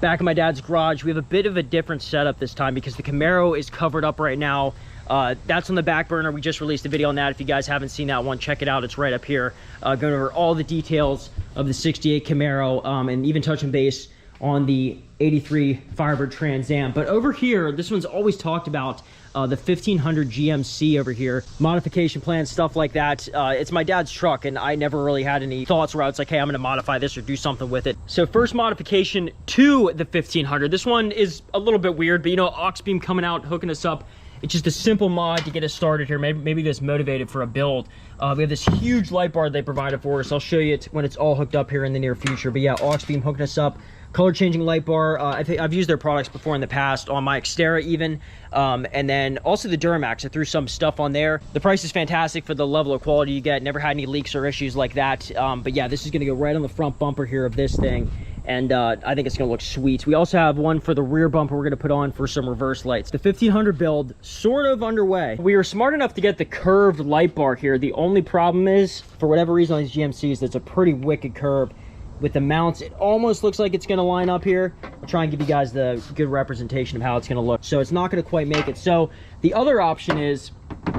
back in my dad's garage. We have a bit of a different setup this time because the Camaro is covered up right now. That's on the back burner. We just released a video on that. If you guys haven't seen that one, check it out. It's right up here. Going over all the details of the 68 Camaro, and even touching base on the 83 Firebird Trans Am. But over here, this one's always talked about, the 1500 GMC over here, modification plans, stuff like that. It's my dad's truck, and I never really had any thoughts where I was like, hey, I'm gonna modify this or do something with it. So first modification to the 1500. This one is a little bit weird, but you know, aux beam coming out, hooking us up. It's just a simple mod to get us started here. Maybe this motivated for a build. We have this huge light bar they provided for us. I'll show you it when it's all hooked up here in the near future. But yeah, aux beam hooking us up. Color changing light bar. I think I've used their products before in the past on my Xterra even. And then also the Duramax. I threw some stuff on there. The price is fantastic for the level of quality you get. Never had any leaks or issues like that. But yeah, this is gonna go right on the front bumper here of this thing. And I think it's gonna look sweet. We also have one for the rear bumper we're gonna put on for some reverse lights. The 1500 build, sort of underway. We were smart enough to get the curved light bar here. The only problem is, for whatever reason on these GMCs, it's a pretty wicked curve. With the mounts, it almost looks like it's gonna line up here. I'll try and give you guys the good representation of how it's gonna look. So it's not gonna quite make it. So the other option is,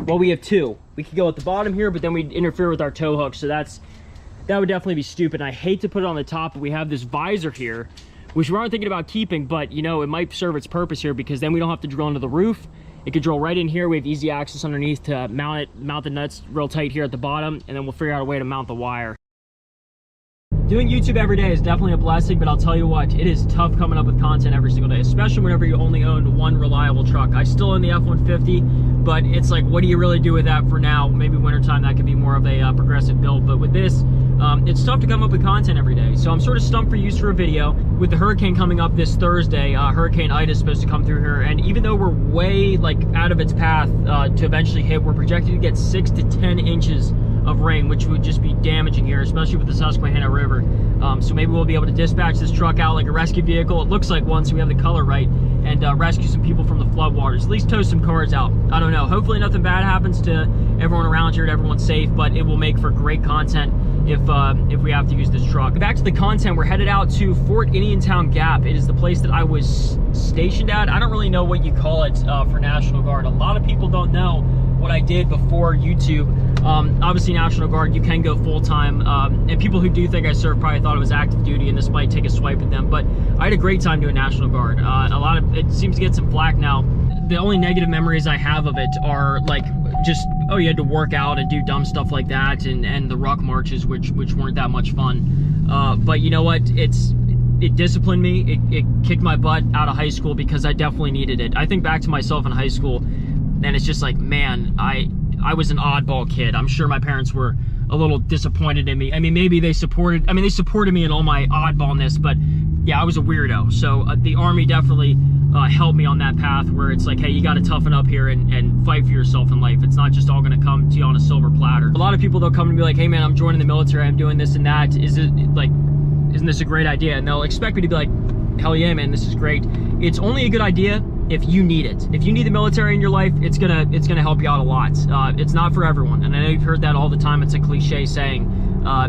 well, we have two. We could go at the bottom here, but then we'd interfere with our tow hook. So that would definitely be stupid. I hate to put it on the top, but we have this visor here, which we aren't thinking about keeping, but you know, it might serve its purpose here because then we don't have to drill into the roof. It could drill right in here. We have easy access underneath to mount the nuts real tight here at the bottom, and then we'll figure out a way to mount the wire. Doing YouTube every day is definitely a blessing, but I'll tell you what, it is tough coming up with content every single day, especially whenever you only own one reliable truck. I still own the F-150, but it's like, what do you really do with that for now? Maybe wintertime, that could be more of a progressive build, but with this, it's tough to come up with content every day. So I'm sort of stumped for use for a video. With the hurricane coming up this Thursday, Hurricane Ida is supposed to come through here, and even though we're way out of its path to eventually hit, we're projected to get 6 to 10 inches of rain, which would just be damaging here, especially with the Susquehanna River. So maybe we'll be able to dispatch this truck out like a rescue vehicle. It looks like one, so we have the color right, and rescue some people from the floodwaters. At least tow some cars out. I don't know. Hopefully nothing bad happens to everyone around here and everyone's safe, but it will make for great content if we have to use this truck. Back to the content, we're headed out to Fort Indiantown Gap. It is the place that I was stationed at. I don't really know what you call it for National Guard. A lot of people don't know what I did before YouTube. Obviously National Guard, you can go full-time, and people who do think I served probably thought it was active duty, and this might take a swipe at them, but I had a great time doing National Guard. It seems to get some flack now. The only negative memories I have of it are like just, oh, you had to work out and do dumb stuff like that, and the ruck marches, which weren't that much fun. But you know what, it disciplined me. It kicked my butt out of high school because I definitely needed it. I think back to myself in high school, and it's just like, man, I was an oddball kid. I'm sure my parents were a little disappointed in me. I mean, maybe they supported me in all my oddballness, but yeah, I was a weirdo. So the Army definitely helped me on that path where it's like, hey, you got to toughen up here and fight for yourself in life. It's not just all going to come to you on a silver platter. A lot of people, they'll come and be like, hey man, I'm joining the military, I'm doing this and that. Isn't this a great idea? And they'll expect me to be like, hell yeah, man, this is great. It's only a good idea if you need it. If you need the military in your life, it's gonna help you out a lot. It's not for everyone, and I know you've heard that all the time. It's a cliche saying.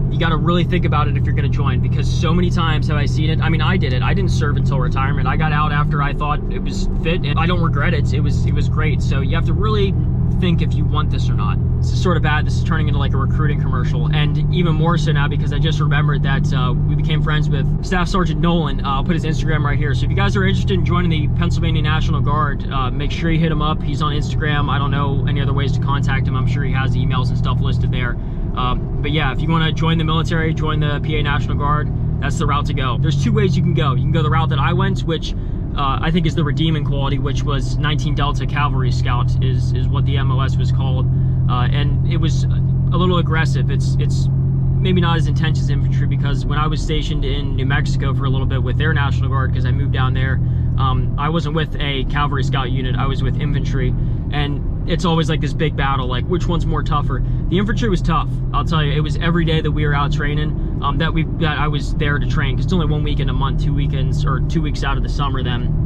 You got to really think about it if you're gonna join, because so many times have I seen it. I mean, I did it. I didn't serve until retirement. I got out after I thought it was fit, and I don't regret it. It was great. So you have to really think if you want this or not. This is sort of bad. This is turning into like a recruiting commercial, and even more so now because I just remembered that we became friends with Staff Sergeant Nolan. I'll put his Instagram right here. So if you guys are interested in joining the Pennsylvania National Guard, make sure you hit him up. He's on Instagram. I don't know any other ways to contact him. I'm sure he has emails and stuff listed there. But yeah, if you want to join the military, join the PA National Guard, that's the route to go. There's two ways you can go. You can go the route that I went, which I think is the redeeming quality, which was 19 Delta Cavalry Scout is what the MOS was called. And it was a little aggressive. It's maybe not as intense as infantry, because when I was stationed in New Mexico for a little bit with their National Guard, because I moved down there, I wasn't with a Cavalry Scout unit, I was with infantry, and it's always like this big battle, like which one's more tougher. The infantry was tough, I'll tell you. It was every day that we were out training that I was there to train, because it's only 1 week in a month, 2 weekends, or 2 weeks out of the summer then.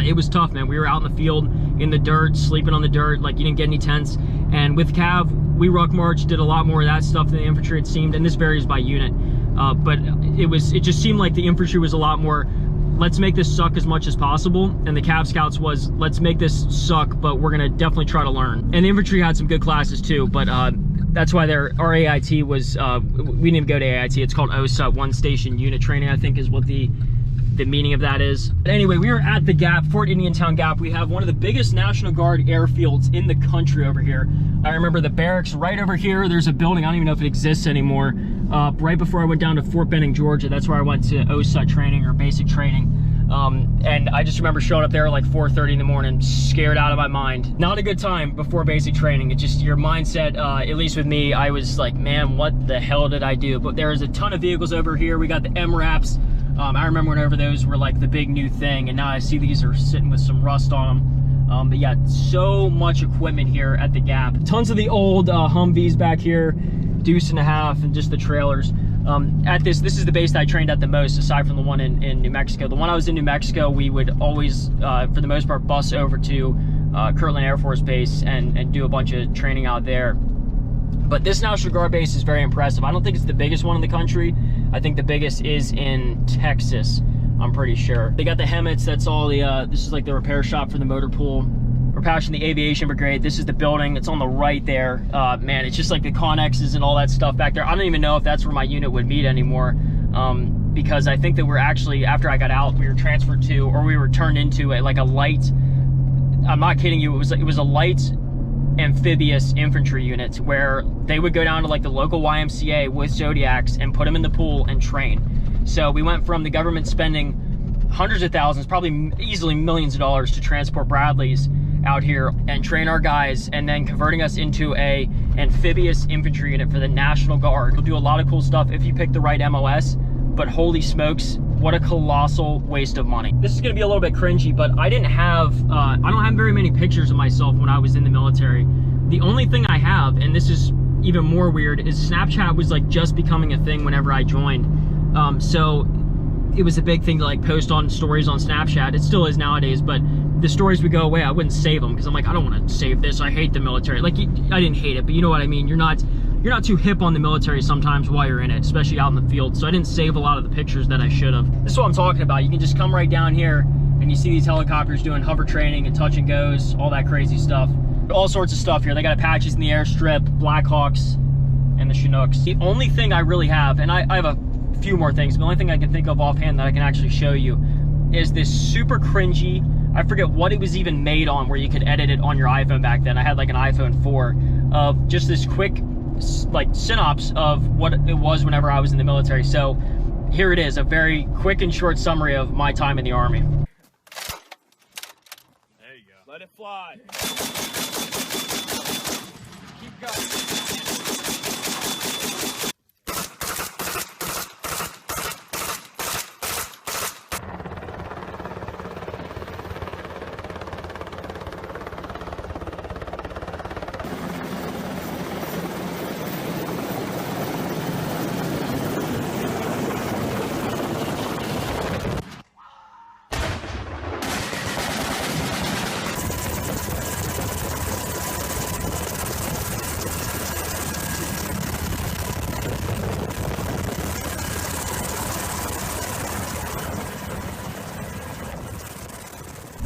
It was tough, man. We were out in the field, in the dirt, sleeping on the dirt, like you didn't get any tents. And with Cav, we ruck march, did a lot more of that stuff than the infantry, it seemed, and this varies by unit. But it just seemed like the infantry was a lot more let's make this suck as much as possible. And the Cav Scouts was, let's make this suck, but we're gonna definitely try to learn. And the infantry had some good classes too, but that's why our AIT was, we didn't even go to AIT. It's called OSUT, One Station Unit Training, I think is what the meaning of that is. But anyway, we are at the Gap, Fort Indiantown Gap. We have one of the biggest National Guard airfields in the country over here. I remember the barracks right over here. There's a building, I don't even know if it exists anymore. Right before I went down to Fort Benning, Georgia, that's where I went to OSUT training or basic training. And I just remember showing up there at like 4:30 in the morning, scared out of my mind. Not a good time before basic training. It's just your mindset, at least with me, I was like, man, what the hell did I do? But there's a ton of vehicles over here. We got the MRAPs. I remember whenever those were like the big new thing, and now I see these are sitting with some rust on them. But yeah, so much equipment here at the Gap. Tons of the old Humvees back here, Deuce and a Half, and just the trailers. At this is the base that I trained at the most, aside from the one in New Mexico. The one I was in New Mexico, we would always, for the most part, bus over to Kirtland Air Force Base and do a bunch of training out there. But this National Guard base is very impressive. I don't think it's the biggest one in the country. I think the biggest is in Texas, I'm pretty sure. They got the HEMETs, that's all the, this is like the repair shop for the motor pool. We're passing the Aviation Brigade. This is the building, it's on the right there. Man, it's just like the Connexes and all that stuff back there. I don't even know if that's where my unit would meet anymore. Because I think that we're actually, after I got out, we were transferred to, or we were turned into like a light, I'm not kidding you, it was a light amphibious infantry unit where they would go down to like the local YMCA with Zodiacs and put them in the pool and train. So we went from the government spending hundreds of thousands, probably easily millions of dollars to transport Bradleys out here and train our guys, and then converting us into a amphibious infantry unit for the National Guard. We'll do a lot of cool stuff if you pick the right MOS, but holy smokes, what a colossal waste of money. This is gonna be a little bit cringy, but I don't have very many pictures of myself when I was in the military. The only thing I have, and this is even more weird, is Snapchat was like just becoming a thing whenever I joined. So it was a big thing to like post on stories on Snapchat. It still is nowadays, but the stories would go away. I wouldn't save them because I'm like, I don't want to save this. I hate the military. Like, I didn't hate it, but you know what I mean? You're not too hip on the military sometimes while you're in it, especially out in the field. So I didn't save a lot of the pictures that I should have. This is what I'm talking about. You can just come right down here and you see these helicopters doing hover training and touch and goes, all that crazy stuff. All sorts of stuff here. They got Apaches in the airstrip, Blackhawks, and the Chinooks. The only thing I really have, and I have a few more things, but the only thing I can think of offhand that I can actually show you is this super cringy, I forget what it was even made on, where you could edit it on your iPhone back then. I had like an iPhone 4, of just this quick like synopsis of what it was whenever I was in the military. So here it is, a very quick and short summary of my time in the Army. There you go. Let it fly. Keep going.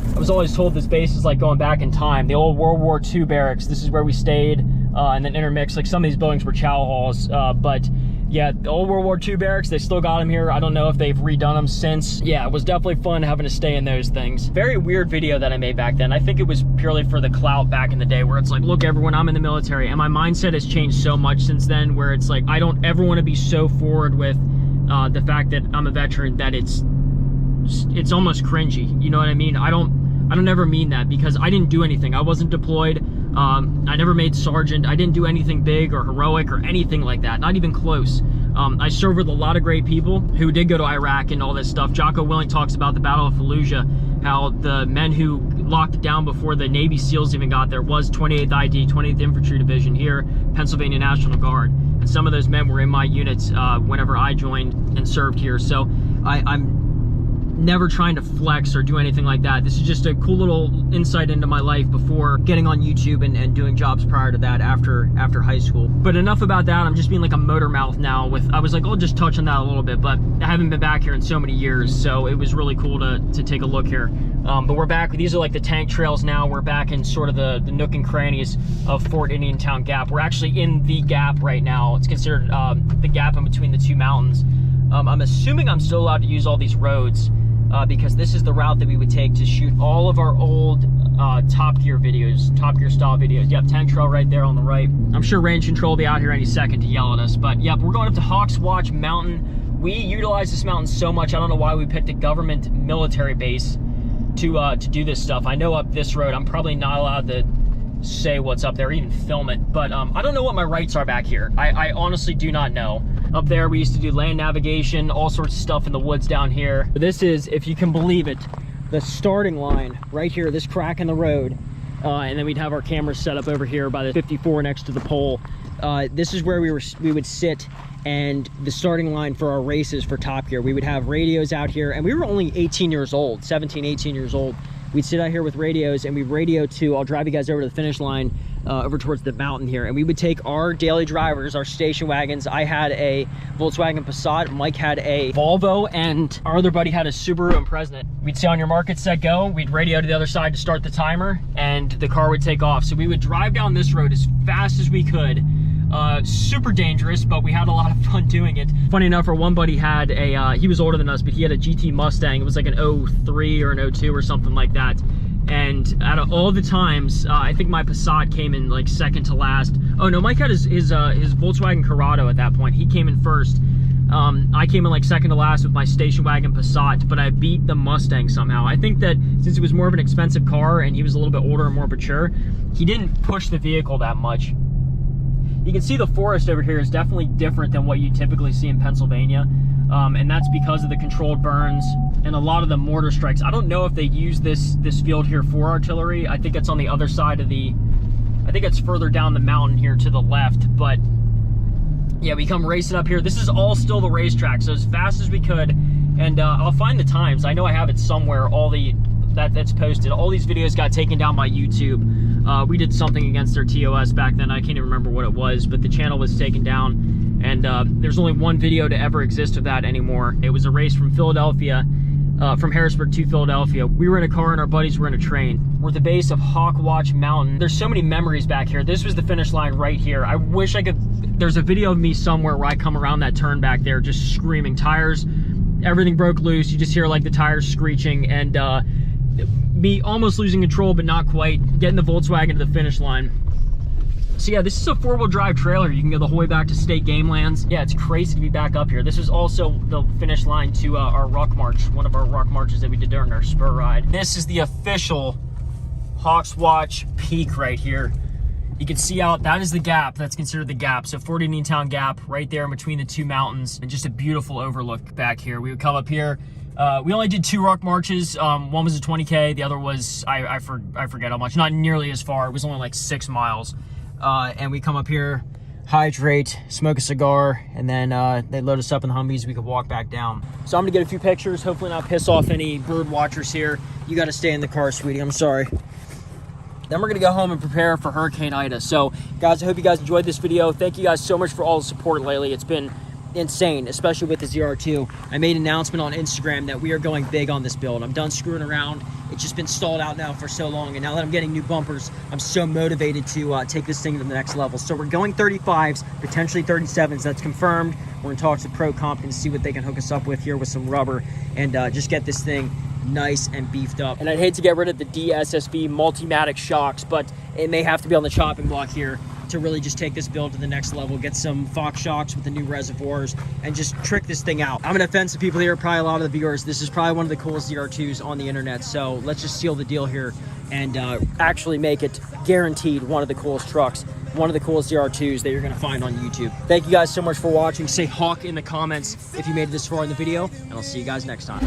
I was always told this base is like going back in time. The old World War II barracks, this is where we stayed, and then intermixed. Like some of these buildings were chow halls, but yeah, the old World War II barracks, they still got them here. I don't know if they've redone them since. Yeah, it was definitely fun having to stay in those things. Very weird video that I made back then. I think it was purely for the clout back in the day, where it's like, look everyone, I'm in the military. And my mindset has changed so much since then, where it's like, I don't ever want to be so forward with the fact that I'm a veteran that it's almost cringy. You know what I mean? I don't ever mean that, because I didn't do anything. I wasn't deployed. I never made sergeant. I didn't do anything big or heroic or anything like that, not even close. I served with a lot of great people who did go to Iraq and all this stuff. Jocko Willing talks about the Battle of Fallujah, how the men who locked it down before the Navy SEALs even got there was 28th ID, 28th Infantry Division here, Pennsylvania National Guard. And some of those men were in my units whenever I joined and served here. So I'm never trying to flex or do anything like that. This is just a cool little insight into my life before getting on YouTube and doing jobs prior to that after high school. But enough about that. I'm just being like a motor mouth now. I was like, I'll just touch on that a little bit, but I haven't been back here in so many years, so it was really cool to take a look here. But we're back. These are like the tank trails now. We're back in sort of the nook and crannies of Fort Indiantown Gap. We're actually in the gap right now. It's considered the gap in between the two mountains. I'm assuming I'm still allowed to use all these roads because this is the route that we would take to shoot all of our old Top Gear videos, Top Gear style videos. Yep, tank trail right there on the right. I'm sure range control will be out here any second to yell at us, but yep, we're going up to Hawks Watch Mountain. We utilize this mountain so much, I don't know why we picked a government military base to do this stuff. I know up this road, I'm probably not allowed to say what's up there, even film it, but I don't know what my rights are back here. I honestly do not know. Up there, we used to do land navigation, all sorts of stuff in the woods down here. But this is, if you can believe it, the starting line right here, this crack in the road. And then we'd have our cameras set up over here by the 54 next to the pole. This is where we would sit, and the starting line for our races for Top Gear. We would have radios out here, and we were only 18 years old, 17, 18 years old. We'd sit out here with radios, and we'd radio to, I'll drive you guys over to the finish line, over towards the mountain here, and we would take our daily drivers, our station wagons. I had a Volkswagen Passat, Mike had a Volvo, and our other buddy had a Subaru Impreza. We'd say on your market, set, go. We'd radio to the other side to start the timer, and the car would take off. So we would drive down this road as fast as we could. Super dangerous, but we had a lot of fun doing it. Funny enough, our one buddy had a, he was older than us, but he had a GT Mustang. It was like an 03 or an 02 or something like that. And out of all the times, I think my Passat came in like second to last. Oh no, Mike had his Volkswagen Corrado at that point. He came in first. I came in like second to last with my station wagon Passat, but I beat the Mustang somehow. I think that since it was more of an expensive car and he was a little bit older and more mature, he didn't push the vehicle that much. You can see the forest over here is definitely different than what you typically see in Pennsylvania. And that's because of the controlled burns and a lot of the mortar strikes. I don't know if they use this field here for artillery. I think it's on the other side of I think it's further down the mountain here to the left, but yeah, we come racing up here. This is all still the racetrack, so as fast as we could, and I'll find the times. I know I have it somewhere, that's posted. All these videos got taken down by YouTube. We did something against their TOS back then. I can't even remember what it was, but the channel was taken down, and there's only one video to ever exist of that anymore. It was a race from Philadelphia, from Harrisburg to Philadelphia. We were in a car and our buddies were in a train. We're at the base of Hawk Watch Mountain. There's so many memories back here. This was the finish line right here. I wish I could, there's a video of me somewhere where I come around that turn back there just screaming. Tires, everything broke loose. You just hear like the tires screeching, and me almost losing control, but not quite, getting the Volkswagen to the finish line. So yeah, this is a four-wheel drive trailer. You can go the whole way back to State Game Lands. Yeah, it's crazy to be back up here. This is also the finish line to our ruck march, one of our ruck marches that we did during our spur ride. This is the official Hawks Watch peak right here. You can see out, that is the gap, that's considered the gap. So Fort Indiantown Gap right there in between the two mountains, and just a beautiful overlook back here. We would come up here. We only did 2 ruck marches. One was a 20K, the other was, I forget how much, not nearly as far. It was only like 6 miles. And we come up here, hydrate, smoke a cigar, and then they load us up in the Humvees. We could walk back down. So I'm gonna get a few pictures, hopefully not piss off any bird watchers here. You gotta stay in the car, sweetie, I'm sorry. Then we're gonna go home and prepare for Hurricane Ida. So guys, I hope you guys enjoyed this video. Thank you guys so much for all the support lately. It's been insane, especially with the ZR2. I made an announcement on Instagram that we are going big on this build. I'm done screwing around. It's just been stalled out now for so long, and now that I'm getting new bumpers, I'm so motivated to take this thing to the next level. So we're going 35s, potentially 37s. That's confirmed. We're in talks with Pro Comp and see what they can hook us up with here with some rubber, and just get this thing nice and beefed up. And I'd hate to get rid of the DSSB Multimatic shocks, but it may have to be on the chopping block here to really just take this build to the next level, get some Fox shocks with the new reservoirs, and just trick this thing out. I'm gonna offend some people here, probably a lot of the viewers. This is probably one of the coolest ZR2s on the internet, so let's just seal the deal here and actually make it guaranteed one of the coolest trucks, one of the coolest ZR2s that you're gonna find on YouTube. Thank you guys so much for watching. Say Hawk in the comments if you made it this far in the video, and I'll see you guys next time.